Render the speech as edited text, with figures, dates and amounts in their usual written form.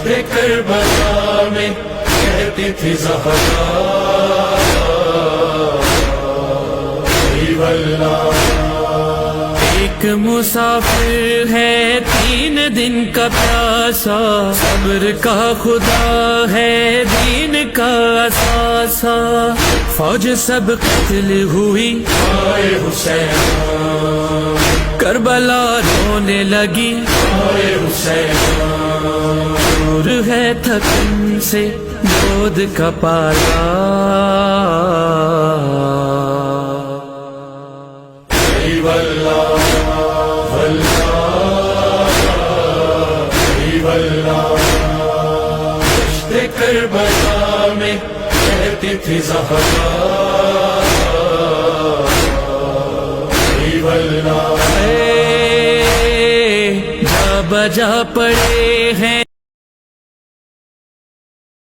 کربلا میں کہتی تھی زہرا غریب اللہ. ایک مسافر ہے 3 دن کا پیاسا، صبر کا خدا ہے دین کا اثاثہ. فوج سب قتل ہوئی آئے حسین، کربلا رونے لگی. آئے حسین، دور ہے تھکن سے دودھ کا پالا. غریب اللہ غریب اللہ. کربلا میں کہتی تھی زہرا غریب اللہ. جا بجا پڑے ہیں